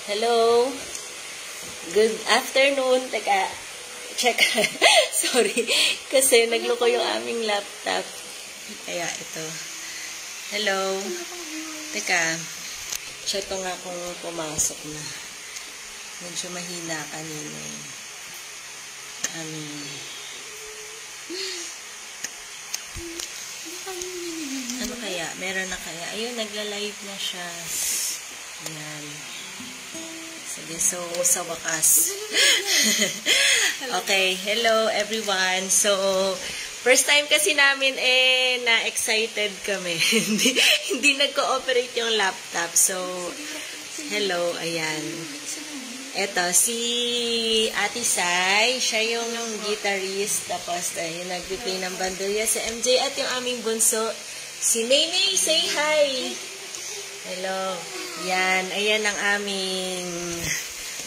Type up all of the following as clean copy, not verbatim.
Hello. Good afternoon. Teka, check. Sorry. Kasi nagloko yung aming laptop. Kaya ito. Hello. Teka. Check ko nga kung pumasok na. Medyo mahina kanina eh. Ano kaya? Meron na kaya? Ayun, nagla-live na siya. Yan. Sige, so, sa wakas. Okay, hello everyone. So, first time kasi namin na-excited kami. hindi nag-cooperate yung laptop. So, hello, ayan. Eto, si Ate Sai, siya yung guitarist, tapos yung nag-play ng bandurya sa MJ, at yung aming bunso, si Maymay, say hi! Hello. Yan, ayan ang aming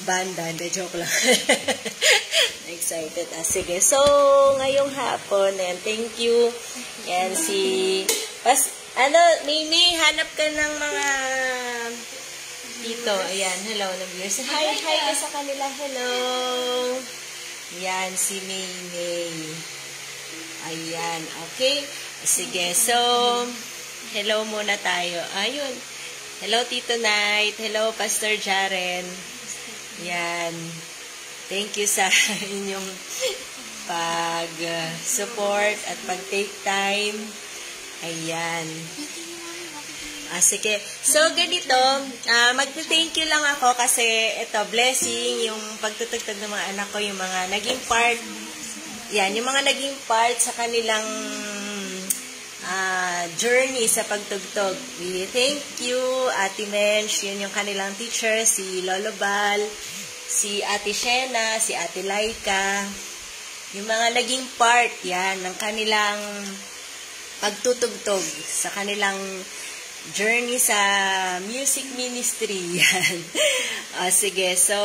banda. Hindi, joke lang. Excited. Sige, so, ngayong hapon, and thank you. Yan, Maymay, hanap ka ng mga dito. Ayan, hello, viewers. Hi ka sa kanila. Hello. Yan, si Maymay. Ayan, okay. Sige, so, hello muna tayo. Ayun. Hello, Tito Knight. Hello, Pastor Jaren. Yan. Thank you sa inyong pag-support at pag-take time. Ayan. Sige. So, ganito, mag-thank you lang ako kasi ito, blessing, yung pagtutugtog ng mga anak ko, yung mga naging part, yan, yung mga naging part sa kanilang journey sa pagtugtog. We thank you, Ate Mench, yun yung kanilang teacher, si Lolo Bal, si Ate Shena, si Ate Laika, yung mga naging part, yan, ng kanilang pagtutugtog sa kanilang journey sa music ministry. Yan. Sige, so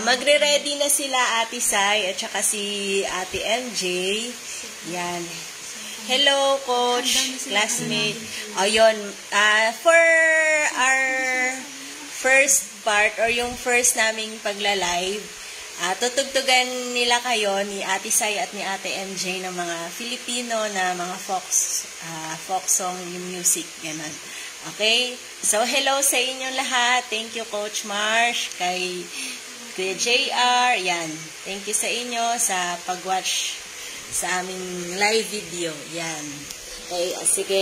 magre-ready na sila Ate Sai at saka si Ate MJ. Yan. Hello, coach, classmate. Ayun, for our first part or yung first naming pagla-live, tutugtugan nila kayo ni Ate Sai at ni Ate MJ ng mga Filipino na mga folk song yung music, ganun. Okay? So, hello sa inyong lahat. Thank you, Coach Marsh, kay Kuya JR. Yan. Thank you sa inyo sa pag-watch sa aming live video. Yan. Okay, sige.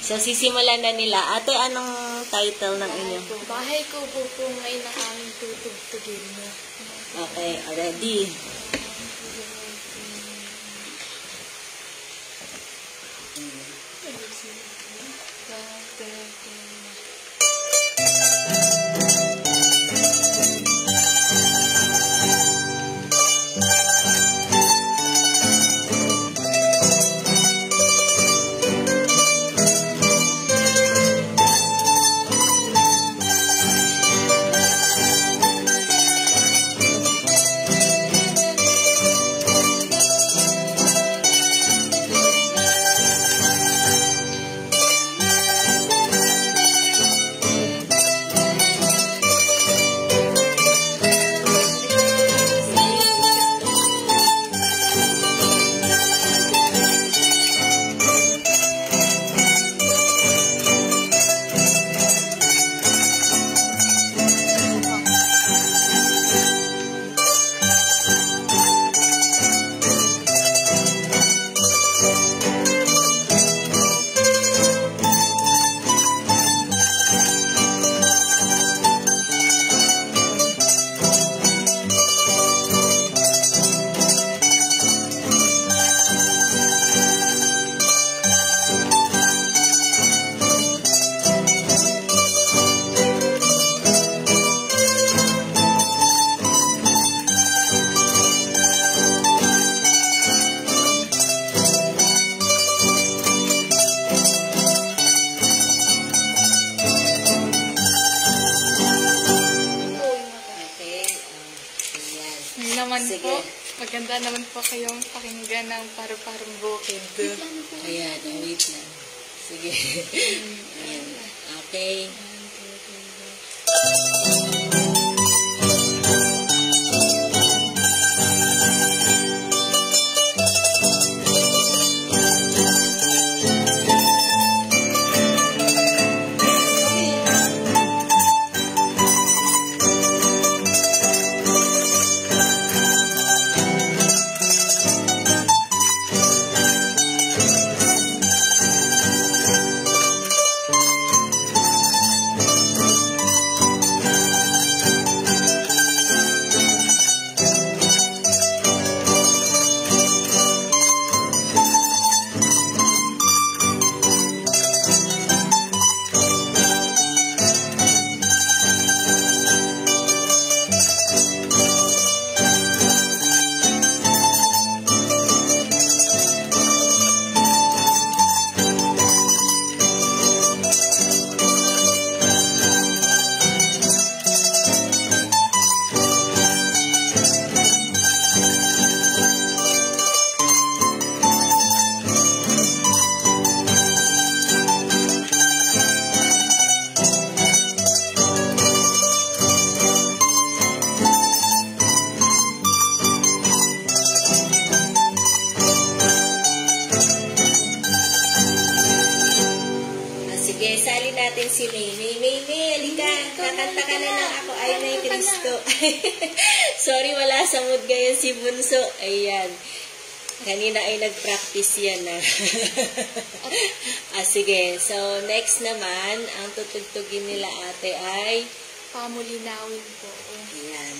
So, sisimulan na nila. Ate, anong title ng inyo? Bahay ko po ngayon ang aming tutugtugin mo. Okay, ready. naman po. Maganda naman po kayong pakinggan ng paru-parong bukid. Ayan, wait lang. Sige. Ayan. Okay. Sige, sali natin si May. May, halika. Kakanta ka na lang ako. Ay, May Cristo. Sorry, wala sa mood ngayon si Bunso. Ayan. Kanina ay nag-practice yan na. Sige. So, next naman, ang tutugtugin nila ate ay Pamulinawin po. ayan.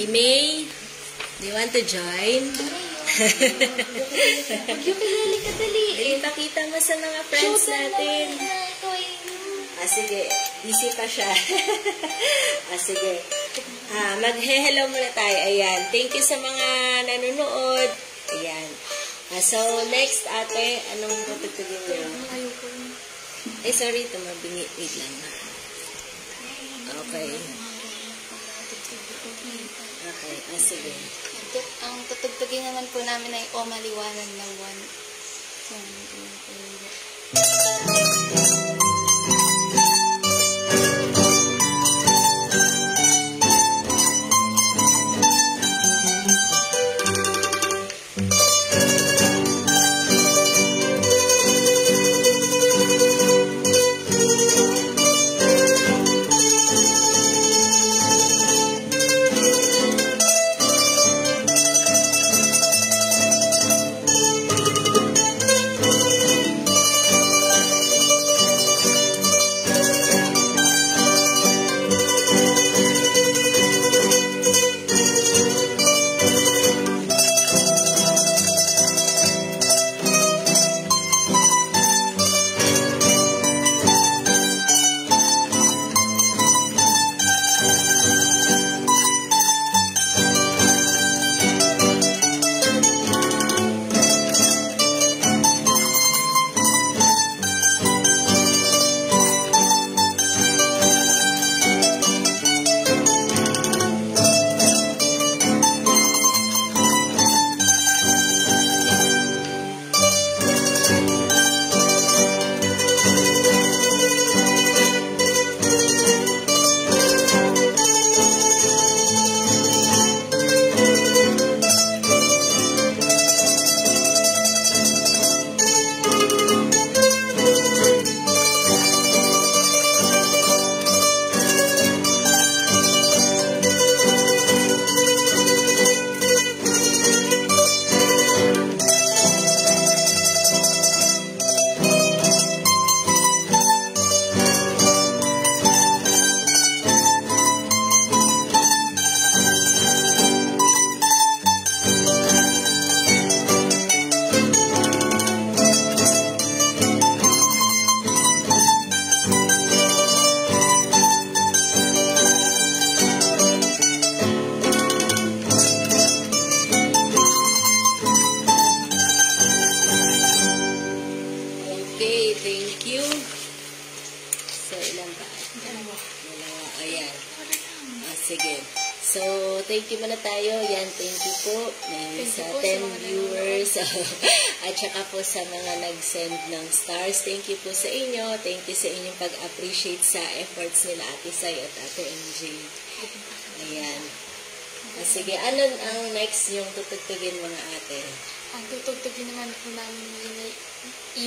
May, do you want to join? Mag-ukulele ka dali. Ipakita mo sa mga friends natin. Sige. Busy pa siya. Sige. Mag-hello muna tayo. Ayan. Thank you sa mga nanonood. Ayan. So, next ate, anong tutugtugin niyo? Ayoko. Sorry. Tumabingi. Wait lang. Okay. Okay, sige. Ang tutugtugin naman po namin ay O Maliwanag na Buwan. Ilan ba? Dalawa. Dalawa. Ayan. Sige. So, thank you muna tayo. Yan, thank you po. Sa 10 viewers. At saka po sa mga nag-send ng stars. Thank you po sa inyo. Thank you sa inyong pag-appreciate sa efforts nila Ate Sai at Ate MJ. Ayan. Sige, ano ang next yung tutugtugin mga ate? Ang tutugtugin naman po namin yung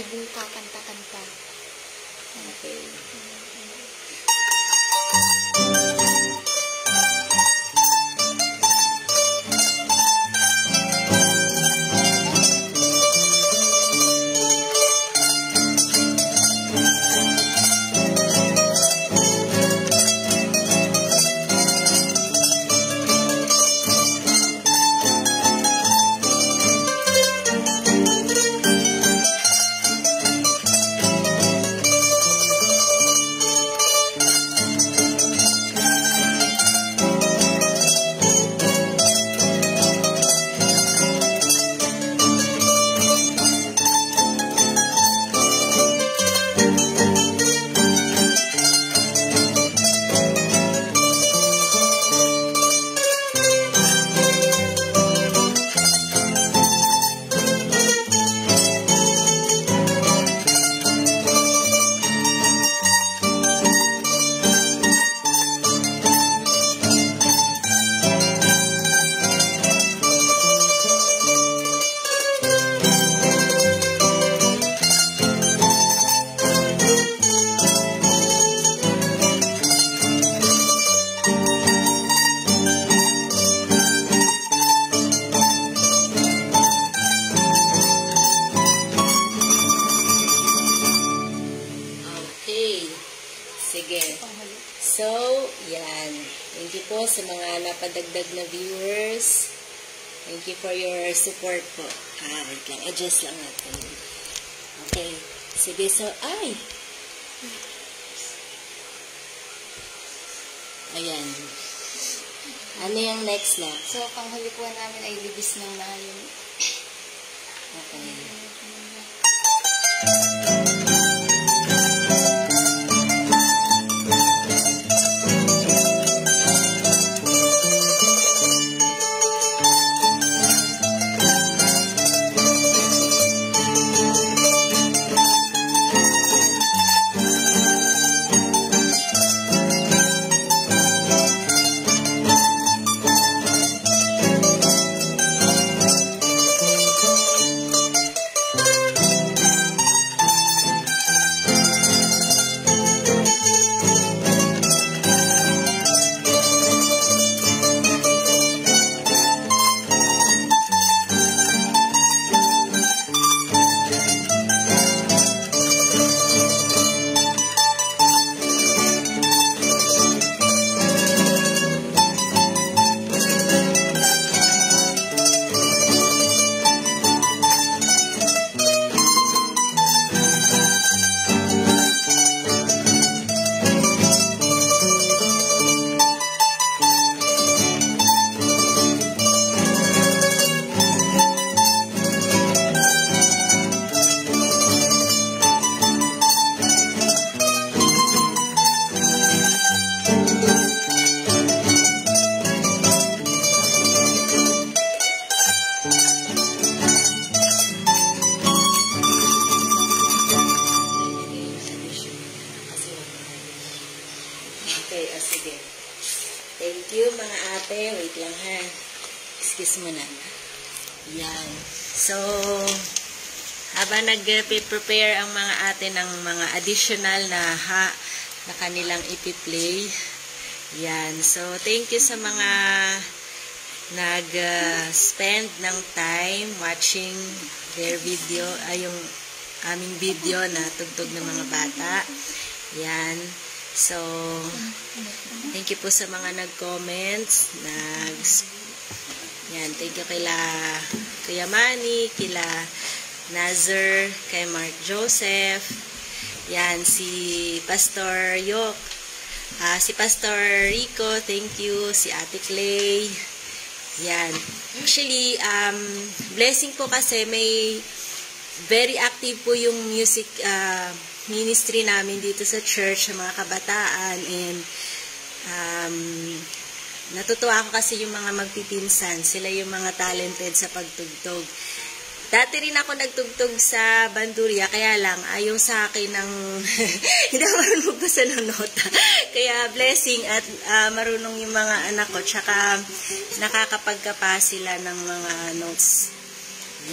ibong kakanta-kanta. Okay. Sige. So, yan. Thank you po sa mga napadagdag na viewers. Thank you for your support po. Wait lang. Adjust lang natin. Okay. Sige. So, ayan. Ano yung next na? So, panghuli po namin ay libis ng maayong. Okay. Okay, sige. Thank you mga ate. Wait lang ha. Excuse mo na. Yan. So, habang nag-prepare ang mga ate ng mga additional na kanilang ipi-play. Yan. So, thank you sa mga nag-spend ng time watching their video, yung aming video na tugtog ng mga bata. Yan. So, thank you po sa mga nag-comments. Yan, thank you kila Kuya Manny, kila Nazar, kay Mark Joseph. Yan, si Pastor Yok. Si Pastor Rico, thank you. Si Ate Clay. Yan. Actually, blessing po kasi may very active po yung music ministry namin dito sa church, sa mga kabataan, and natutuwa ako kasi yung mga magpipinsan, sila yung mga talented sa pagtugtog. Dati rin ako nagtugtog sa bandurya, kaya lang, ayaw sa akin ng, hindi ako marunong magbasa ng nota. Kaya blessing at marunong yung mga anak ko, tsaka nakakapagkapa sila ng mga notes.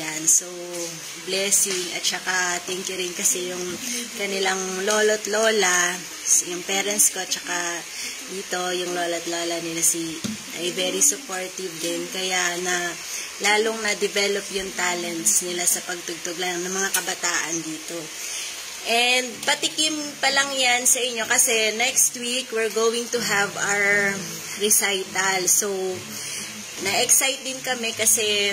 Yan, so, blessing, at tsaka thank you rin kasi yung kanilang lolo't lola, yung parents ko, tsaka dito, yung lola't lola nila ay very supportive din, kaya lalong na-develop yung talents nila sa pagtugtog lang ng mga kabataan dito. And patikim pa lang yan sa inyo kasi next week we're going to have our recital. So, na-excite din kami kasi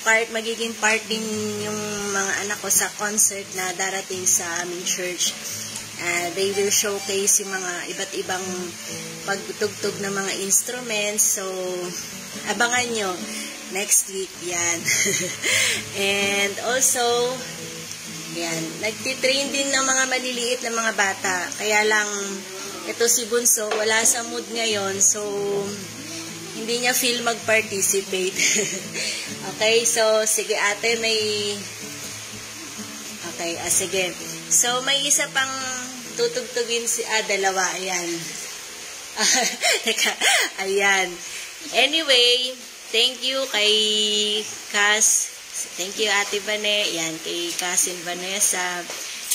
magiging part din yung mga anak ko sa concert na darating sa aming church. They will showcase yung mga iba't ibang pagtugtog ng mga instruments. So, abangan nyo. Next week, yan. And also, yan, nagtitrain din ng mga maliliit na mga bata. Kaya lang, ito si Bunso, wala sa mood ngayon. So, hindi niya feel mag-participate. Okay, so, sige ate, okay, sige. So, may isa pang tutugtugin dalawa, ayan. Teka, ayan. Anyway, thank you kay Cass. Thank you Ate Vane. Yan, kay Cousin Vanessa.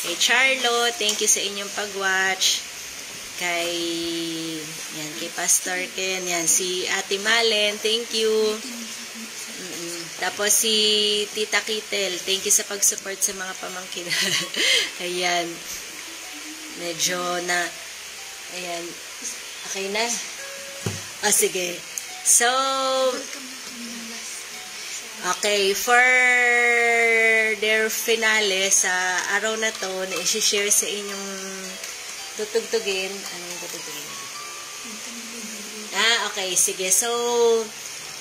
Kay Charlo. Thank you sa inyong pag-watch. Kay Pastor Ken. Yan, si Ate Malen. Thank you. Tapos si Tita Kitel. Thank you sa pag-support sa mga pamangkin. Ayan. Medyo ayan. Okay na? Sige. So, okay, for their finale sa araw na to, na i-share sa inyong tutugtugin. Anong tutugtugin? Okay, sige. So,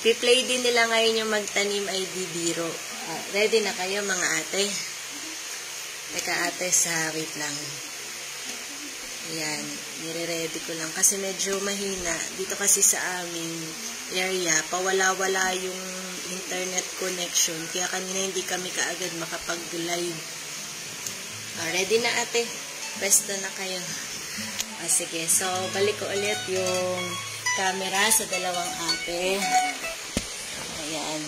pi-play din nila ngayon yung Magtanim ay di biro. Ready na kayo mga ate? Teka ate, wait lang. Ayan, nire-ready ko lang. Kasi medyo mahina. Dito kasi sa aming area, pawala-wala yung internet connection. Kaya kanina hindi kami kaagad makapag-live. Ready na ate? Pwesto na kayo. Sige, so balik ko ulit yung camera sa dalawang ate. Ayan.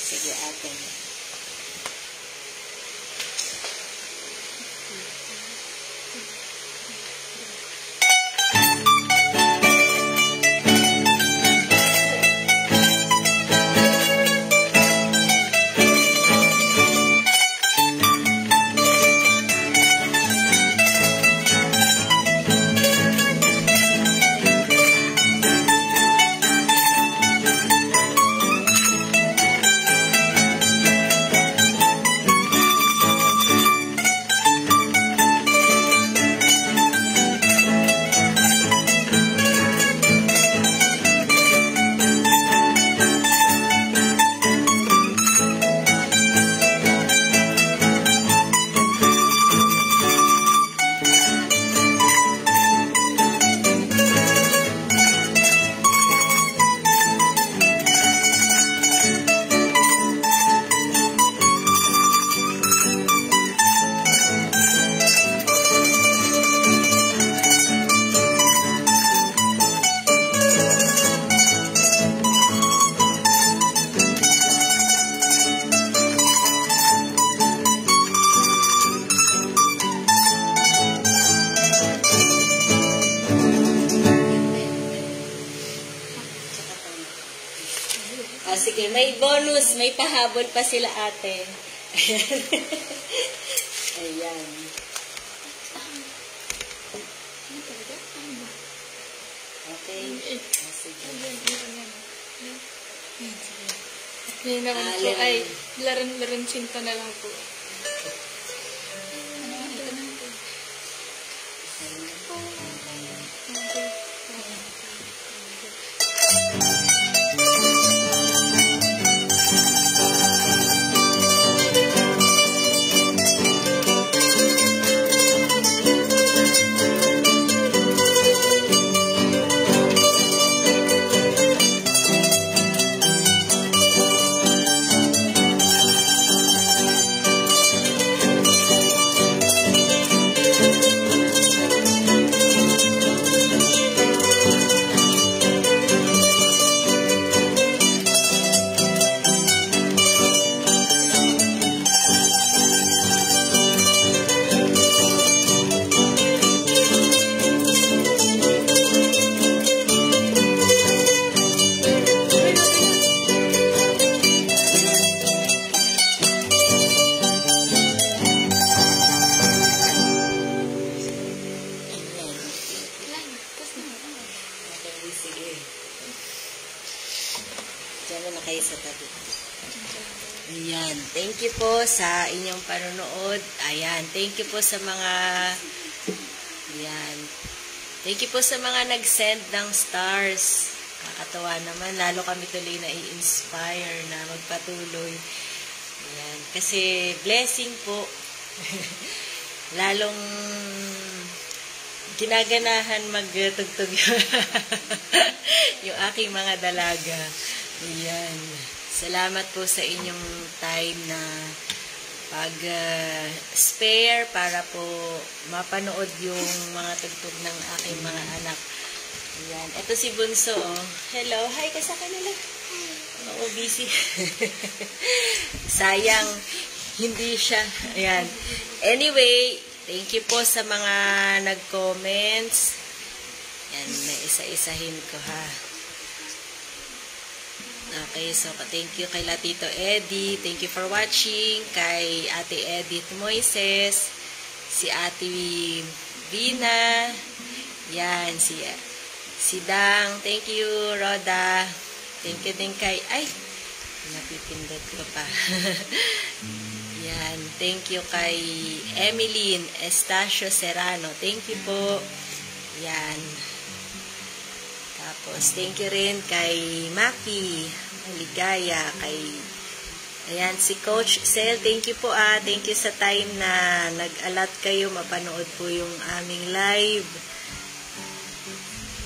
Sige ate. Sige, may bonus, may pahabol pa sila ate. Ayan. Okay. Sige. Yan naman po ay laran-laran sinta na lang po. Ayan. Thank you po sa inyong panonood. Ayan. Thank you po sa mga... Ayan. Thank you po sa mga nag-send ng stars. Kakatawa naman. Lalo kami tuloy na i-inspire na magpatuloy. Ayan. Kasi blessing po. Lalong ginaganahan magtugtog yung aking mga dalaga. Ayan. Salamat po sa inyong time na pag-spare para po mapanood yung mga tugtog ng aking mga anak. Ayan. Ito si Bunso. Oh. Hello. Hi ka sa kanila. Oo, busy. Sayang. Hindi siya. Ayan. Anyway, thank you po sa mga nag-comments. Ayan. May isa-isahin ko ha. Okay, so thank you kay Tito Eddie. Thank you for watching. Kay Ate Edith Moises. Si Ate Vina. Yan, si Dang. Thank you, Roda. Thank you din kay... Ay! Napipindot ko pa. Yan. Thank you kay Emeline Estacio Serrano. Thank you po. Yan. Tapos, thank you rin kay Maki Maligaya, ayan, si Coach Sel, thank you po thank you sa time na nag-alat kayo, mapanood po yung aming live.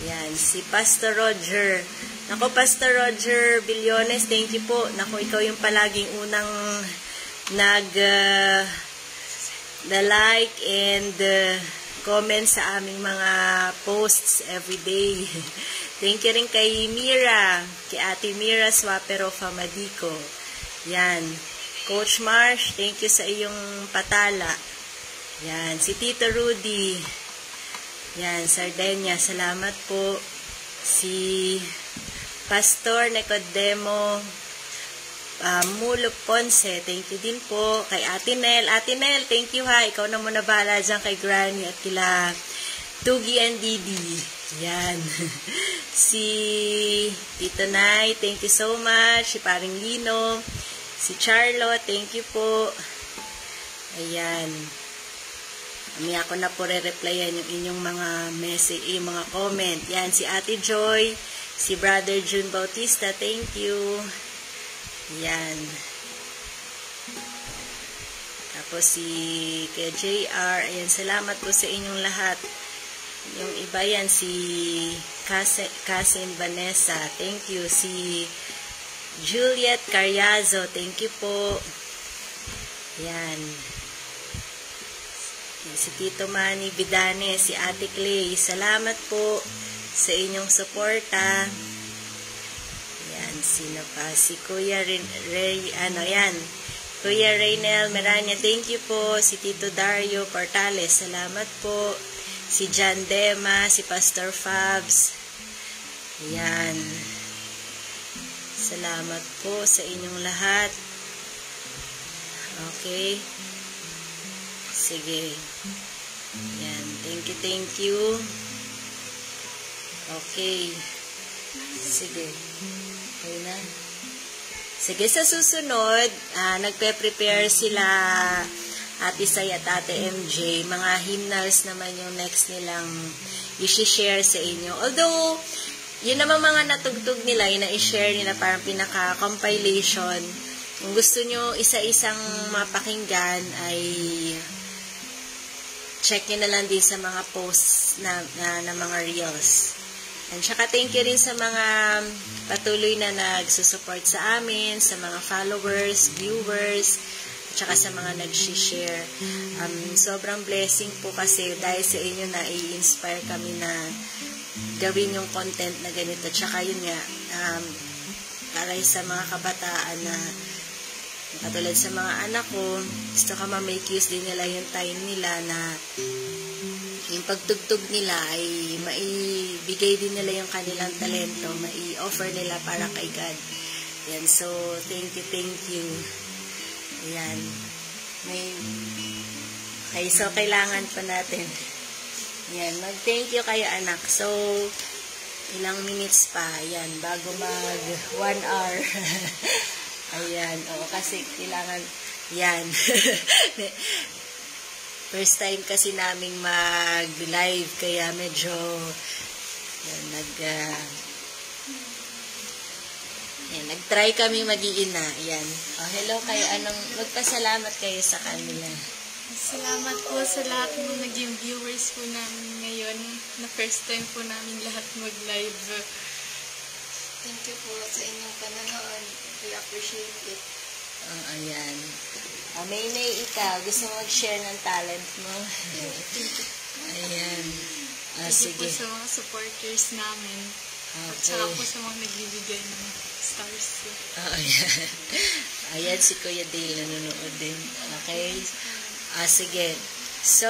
Ayan, si Pastor Roger. Nako, Pastor Roger Billones, thank you po. Nako, ikaw yung palaging unang like and comment sa aming mga posts everyday. Thank you rin kay Mira, kay Ate Mira Swapero Famadico. Yan. Coach Marsh, thank you sa iyong patala. Yan. Si Tito Rudy. Yan. Sardenya, salamat po. Si Pastor Nicodemo Mulo Ponce, thank you din po. Kay Ate Nel. Ate Nel, thank you ha. Ikaw na muna bahala dyan kay Granny at kila Tugi and Didi. Yan. Si Tito Nay, thank you so much. Si Paring Lino. Si Charlotte, thank you po. Ayan. Mamaya ko na po re-replyan yung inyong mga message, yung mga comment. Yan, si Ate Joy. Si Brother June Bautista, thank you. Yan. Tapos si kay JR, ayan, salamat po sa inyong lahat. Yung iba yan, si Cousin Vanessa, thank you. Si Juliet Carriazo, thank you po. Yan. Si Tito Manny Bidane, si Ate Clay, salamat po sa inyong suporta. Yan, sino pa? Si Kuya Kuya Reynel Meranya, thank you po. Si Tito Dario Portales, salamat po. Si John Dema, si Pastor Fabs. Yan. Salamat po sa inyong lahat. Okay. Sige. Yan. Thank you. Okay. Sige. Okay na. Sige, sa susunod, nagpe-prepare sila Ate Say at Ate MJ. Mga hymnals naman yung next nilang i-share sa inyo. Although, yun naman mga natugtog nila, yun na i-share nila parang pinaka-compilation. Kung gusto nyo isa-isang mapakinggan, ay check nyo na lang din sa mga posts na mga reels. And saka thank you rin sa mga patuloy na nagsusupport sa amin, sa mga followers, viewers, tsaka sa mga nag-share. Sobrang blessing po kasi dahil sa inyo na i-inspire kami na gawin yung content na ganito. Tsaka yun nga, para sa mga kabataan na katulad sa mga anak ko, gusto ka ma-make use din nila yung time nila na yung pagtugtog nila ay maibigay din nila yung kanilang talento, mai-offer nila para kay God. Yan, so thank you. Ayan. Okay, so kailangan pa natin. Ayan, mag-thank you kayo anak. So, ilang minutes pa. Ayan, bago mag 1 hour. Ayan, oo, kasi kailangan, yan. First time kasi naming mag-live, kaya medyo, yan, nag-try kami mag-iina. Yan. Oh, hello kayo. Magpasalamat kayo sa kanila. Salamat po sa lahat ng naging viewers po namin ngayon na first time po namin lahat mag-live. Thank you po sa inyong panonood. We appreciate it. Oh, ayan. Maynay, ikaw, gusto mo mag-share ng talent mo? Ayan. Thank you po Sige. sa mga supporters namin. At Okay. saka po sa mga nagbibigay ng stars. Oh, ayan. Ayan, si Kuya Dale nanonood din. Okay. Sige. So,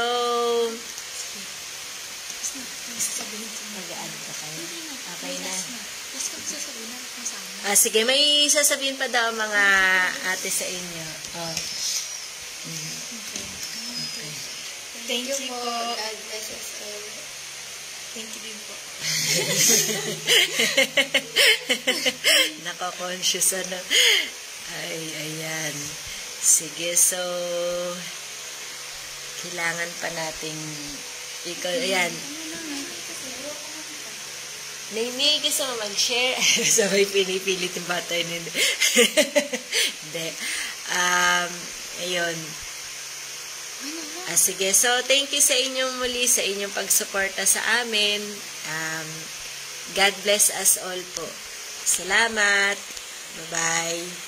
mag-aano pa kayo? Okay na. Tapos kung sasabihin na masama. Sige, may sasabihin pa daw mga ate sa inyo. Oh. Okay. Thank you po. God bless us all. Thank you din po. Naka-conscious ano. Ay, ayan. Sige, so kailangan pa nating ayan. Nini, gusto mo mag-share? Sabay pinipilit yung bata yun. Hindi. Ayun. Sige, so thank you sa inyong muli, sa inyong pagsuporta sa amin. God bless us all po. Salamat. Bye-bye.